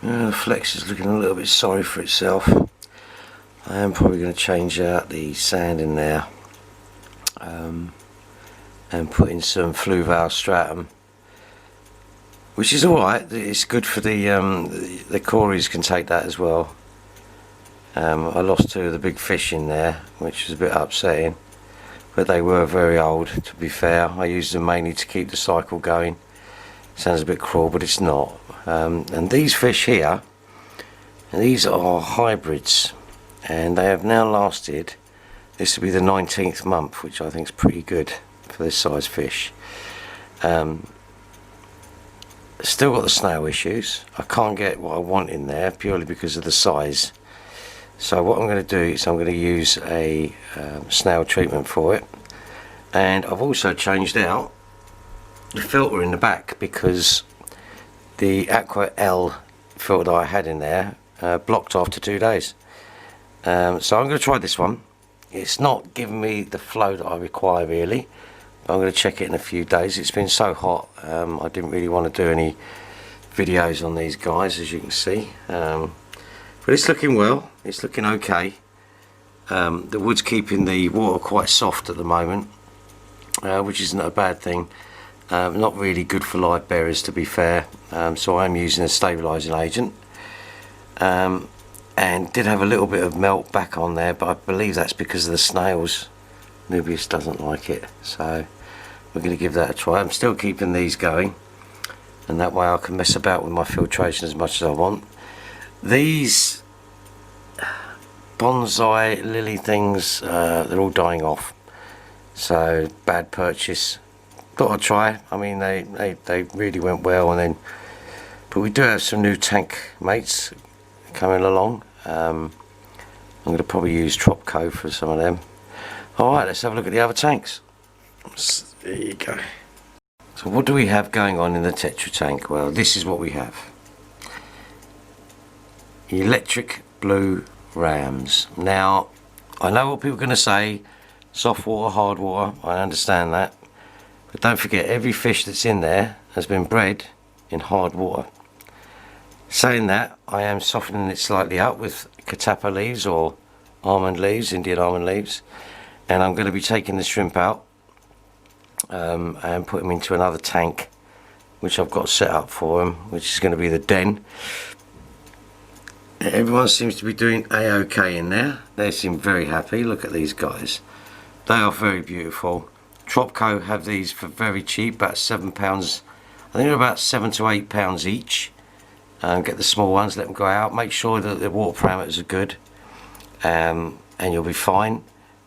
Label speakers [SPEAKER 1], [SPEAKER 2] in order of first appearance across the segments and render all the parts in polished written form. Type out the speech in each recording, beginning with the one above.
[SPEAKER 1] The flex is looking a little bit sorry for itself. I am probably going to change out the sand in there and put in some Fluval stratum, which is alright. It's good for the cories can take that as well. I lost 2 of the big fish in there, which was a bit upsetting, but they were very old, to be fair. I used them mainly to keep the cycle going. Sounds a bit cruel, but it's not. And these fish here, these are hybrids, and they have now lasted, this will be the 19th month, which I think is pretty good for this size fish. Still got the snail issues. I can't get what I want in there purely because of the size. So what I'm going to do is I'm going to use a snail treatment for it, and I've also changed out the filter in the back because the Aqua L filter I had in there blocked after 2 days. So I'm going to try this one. It's not giving me the flow that I require really, but I'm going to check it in a few days. It's been so hot, I didn't really want to do any videos on these guys, as you can see. But it's looking well, it's looking okay. The wood's keeping the water quite soft at the moment, which isn't a bad thing. Not really good for live bearers, to be fair, so I'm using a stabilising agent, and did have a little bit of melt back on there, but I believe that's because of the snails. Nubius doesn't like it, so we're going to give that a try. I'm still keeping these going, and that way I can mess about with my filtration as much as I want. These bonsai lily things, they're all dying off, so bad purchase. Thought I'd try. I mean, they really went well, and then, but we do have some new tank mates coming along. I'm going to probably use Tropco for some of them. Alright, let's have a look at the other tanks. There you go. So what do we have going on in the Tetra tank? Well, this is what we have. Electric blue rams. Now, I know what people are going to say, soft water, hard water, I understand that. But don't forget, every fish that's in there has been bred in hard water. Saying that, I am softening it slightly up with catappa leaves or almond leaves, Indian almond leaves. And I'm going to be taking the shrimp out and put them into another tank, which I've got set up for them, which is going to be the den. Everyone seems to be doing a-okay in there. They seem very happy. Look at these guys. They are very beautiful. Tropco have these for very cheap, about £7. I think they're about £7 to £8 each. Get the small ones, let them go out. Make sure that the water parameters are good, and you'll be fine.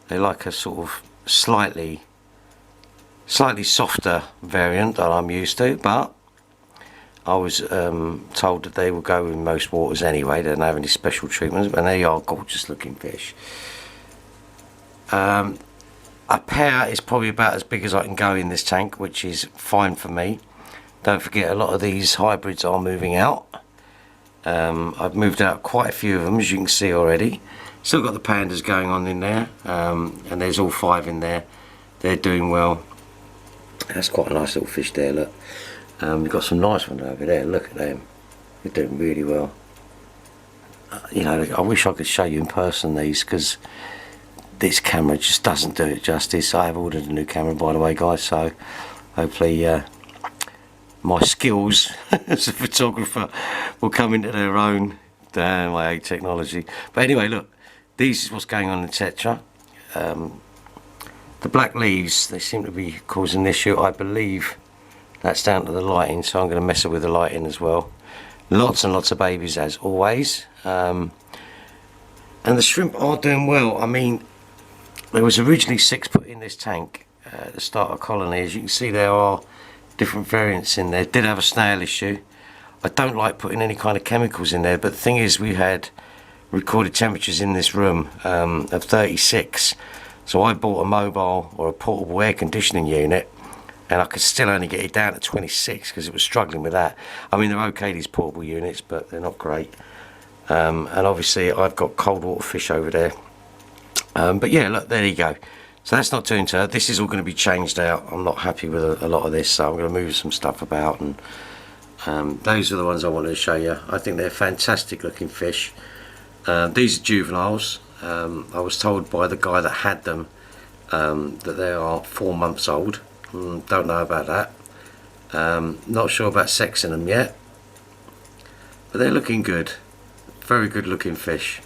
[SPEAKER 1] They like a sort of slightly softer variant that I'm used to, but I was told that they will go in most waters anyway. They don't have any special treatments, and they are gorgeous looking fish. A pair is probably about as big as I can go in this tank, which is fine for me. Don't forget, a lot of these hybrids are moving out. I've moved out quite a few of them, as you can see already. Still got the pandas going on in there, and there's all 5 in there. They're doing well. That's quite a nice little fish there, look. We've got some nice ones over there, look at them. They're doing really well. You know, I wish I could show you in person these, because this camera just doesn't do it justice. I have ordered a new camera, by the way, guys, so hopefully my skills as a photographer will come into their own. Damn, I hate technology. But anyway, look, this is what's going on in Tetra. The black leaves, they seem to be causing an issue. I believe that's down to the lighting, so I'm going to mess with the lighting as well. Lots and lots of babies, as always. And the shrimp are doing well. I mean, there was originally 6 put in this tank at the start of colony. As you can see, there are different variants in there. Did have a snail issue. I don't like putting any kind of chemicals in there, but the thing is, we had recorded temperatures in this room of 36, so I bought a mobile or a portable air conditioning unit, and I could still only get it down to 26 because it was struggling with that. I mean, they're okay, these portable units, but they're not great. And obviously I've got cold water fish over there, but yeah, look, there you go. So that's not too into. This is all going to be changed out. I'm not happy with a lot of this, so I'm going to move some stuff about, and those are the ones I wanted to show you. I think they're fantastic looking fish. These are juveniles. I was told by the guy that had them that they are 4 months old. Don't know about that. Not sure about sexing them yet, but they're looking good. Very good looking fish.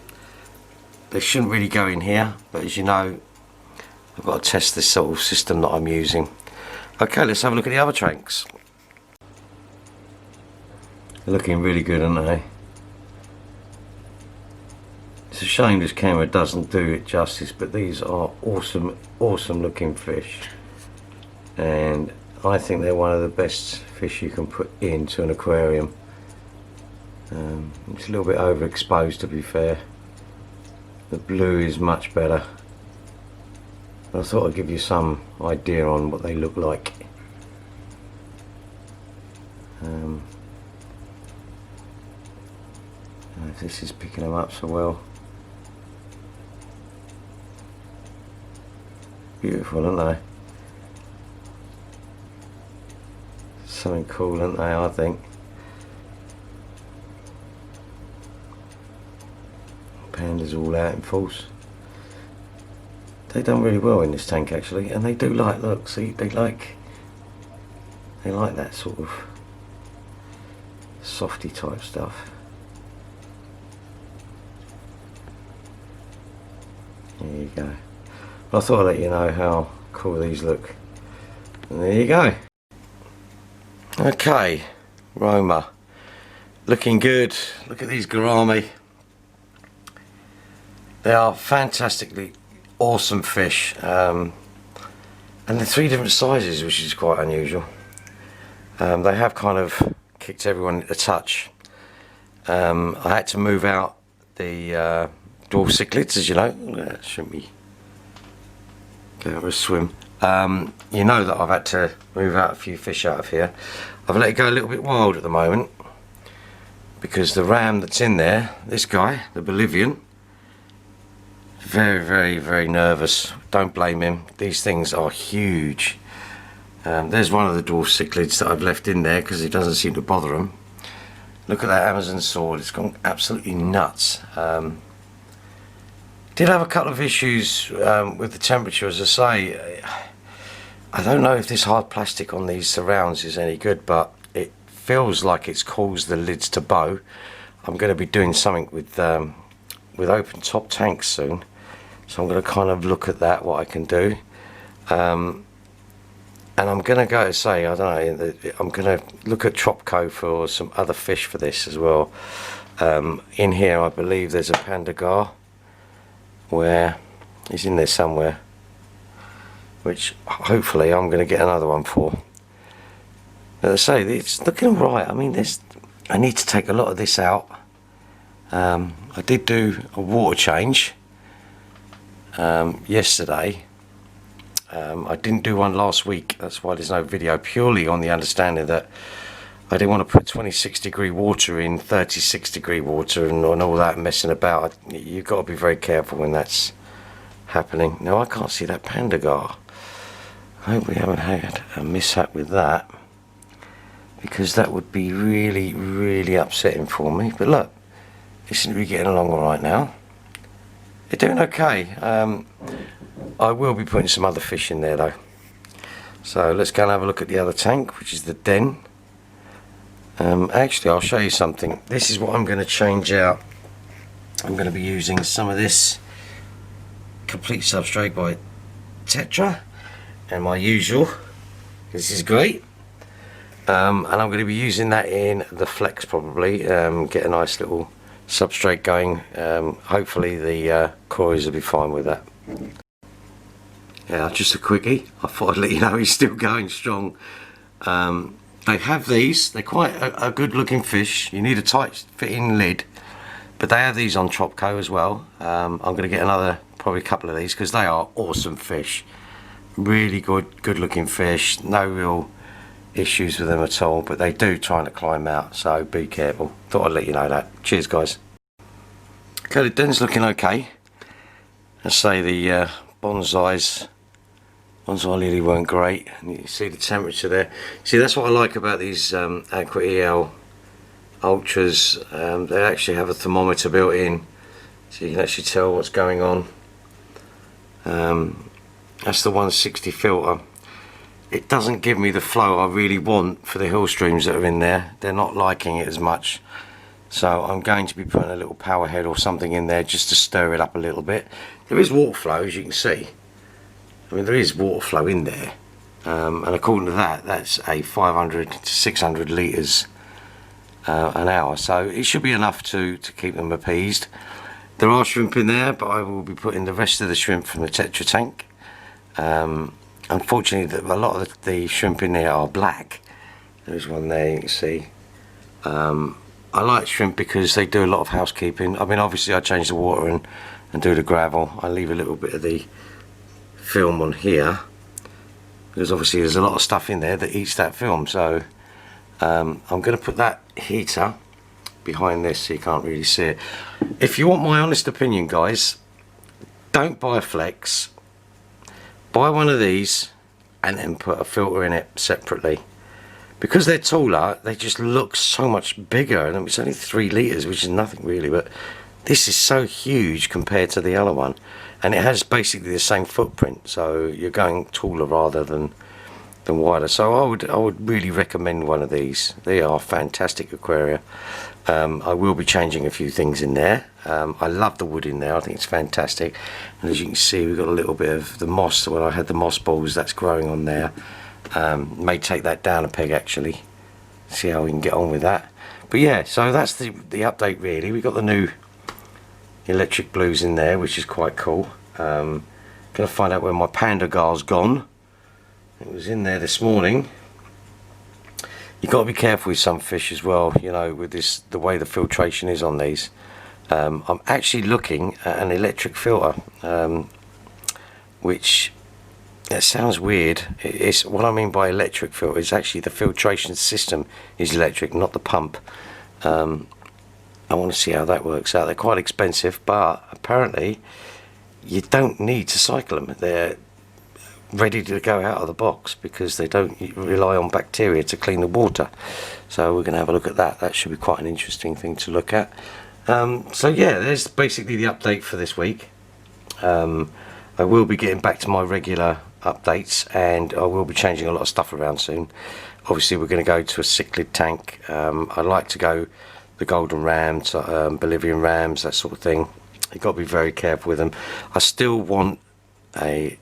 [SPEAKER 1] They shouldn't really go in here, but as you know, I've got to test this sort of system that I'm using. Okay, let's have a look at the other tanks. They're looking really good, aren't they? It's a shame this camera doesn't do it justice, but these are awesome, awesome looking fish. And I think they're one of the best fish you can put into an aquarium. It's a little bit overexposed, to be fair. The blue is much better. I thought I'd give you some idea on what they look like. If this is picking them up so well. Beautiful, aren't they? Something cool, aren't they, I think. Pandas all out in force. They've done really well in this tank actually, and they do like, look, see, they like that sort of softy type stuff. There you go. I thought I'd let you know how cool these look. And there you go. Okay, Roma. Looking good. Look at these gourami. They are fantastically awesome fish. And they're 3 different sizes, which is quite unusual. They have kind of kicked everyone into touch. I had to move out the dwarf cichlids, as you know. Shouldn't be going for a swim. You know that I've had to move out a few fish out of here. I've let it go a little bit wild at the moment because the ram that's in there, this guy, the Bolivian, very, very, very nervous. Don't blame him. These things are huge. There's one of the dwarf cichlids that I've left in there because it doesn't seem to bother him. Look at that Amazon sword. It's gone absolutely nuts. Did have a couple of issues with the temperature, as I say. I don't know if this hard plastic on these surrounds is any good, but it feels like it's caused the lids to bow. I'm going to be doing something with open top tanks soon, so I'm going to kind of look at that, what I can do. And I'm going to go to say, I don't know, I'm going to look at Tropco for some other fish for this as well. In here I believe there's a panda gar, where he's in there somewhere, which hopefully I'm going to get another one for. As I say, it's looking alright. I mean, I need to take a lot of this out. I did do a water change yesterday. I didn't do one last week, that's why there's no video, purely on the understanding that I didn't want to put 26-degree water in 36-degree water and all that messing about. You've got to be very careful when that's happening. Now I can't see that panda gar. I hope we haven't had a mishap with that, because that would be really, really upsetting for me. But look, they seem to be getting along alright now. They're doing okay. I will be putting some other fish in there though. So let's go and have a look at the other tank, which is the den. Actually, I'll show you something. This is what I'm going to change out. I'm going to be using some of this complete substrate by Tetra, and my usual. This is great. And I'm going to be using that in the flex probably. Get a nice little substrate going. Hopefully the cories will be fine with that. Yeah, just a quickie. I thought I'd let you know he's still going strong. They have these. They're quite a good looking fish. You need a tight fitting lid, but they have these on Tropco as well. I'm going to get another, probably a couple of these, because they are awesome fish. Really good looking fish. No real issues with them at all, but they do trying to climb out, so be careful. Thought I'd let you know that. Cheers guys. Okay, the den's looking okay. Let's say the bonsais Ones I really weren't great, and you see the temperature there. See, that's what I like about these Aqua EL Ultras. They actually have a thermometer built in, so you can actually tell what's going on. That's the 160 filter. It doesn't give me the flow I really want for the hill streams that are in there. They're not liking it as much, so I'm going to be putting a little power head or something in there just to stir it up a little bit. There is water flow, as you can see. I mean, there is water flow in there, and according to that, that's a 500 to 600 litres an hour, so it should be enough to keep them appeased. There are shrimp in there, but I will be putting the rest of the shrimp from the Tetra tank. Unfortunately, a lot of the shrimp in there are black. There's one there, you can see. I like shrimp because they do a lot of housekeeping. I mean, obviously I change the water and do the gravel. I leave a little bit of the film on here because obviously there's a lot of stuff in there that eats that film, so I'm going to put that heater behind this so you can't really see it. If you want my honest opinion, guys, don't buy a Flex, buy one of these and then put a filter in it separately, because they're taller. They just look so much bigger, and it's only 3 litres, which is nothing really, but this is so huge compared to the other one. And it has basically the same footprint, so you're going taller rather than wider. So I would really recommend one of these. They are fantastic aquaria. I will be changing a few things in there. I love the wood in there. I think it's fantastic. And as you can see, we've got a little bit of the moss. When I had the moss balls, that's growing on there. May take that down a peg actually. See how we can get on with that. But yeah, so that's the update really. We've got the new electric blues in there, which is quite cool. Gonna find out where my panda gar's gone. It was in there this morning. You've got to be careful with some fish as well, you know, with this, the way the filtration is on these. I'm actually looking at an electric filter, which, it sounds weird. It's what I mean by electric filter is actually the filtration system is electric, not the pump. I want to see how that works out. They're quite expensive, but apparently you don't need to cycle them. They're ready to go out of the box because they don't rely on bacteria to clean the water. So we're going to have a look at that. That should be quite an interesting thing to look at. So yeah, there's basically the update for this week. I will be getting back to my regular updates, and I will be changing a lot of stuff around soon. Obviously we're going to go to a cichlid tank. I'd like to go the golden rams, Bolivian rams, that sort of thing. You've got to be very careful with them. I still want a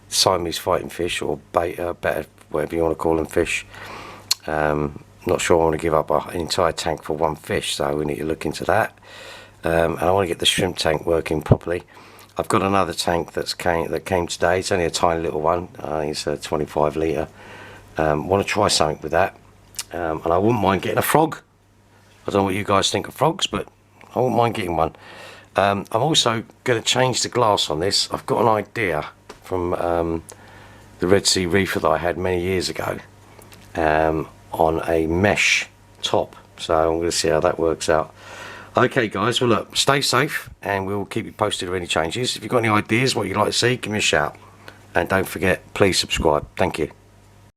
[SPEAKER 1] Siamese fighting fish, or beta, whatever you want to call them, fish. Not sure I want to give up an entire tank for one fish, so we need to look into that. And I want to get the shrimp tank working properly. I've got another tank that came today. It's only a tiny little one. It's a 25 litre. Want to try something with that, and I wouldn't mind getting a frog. I don't know what you guys think of frogs, but I wouldn't mind getting one. I'm also going to change the glass on this. I've got an idea from the Red Sea Reefer that I had many years ago, on a mesh top. So I'm going to see how that works out. Okay guys, well look, stay safe and we'll keep you posted of any changes. If you've got any ideas what you'd like to see, give me a shout. And don't forget, please subscribe. Thank you.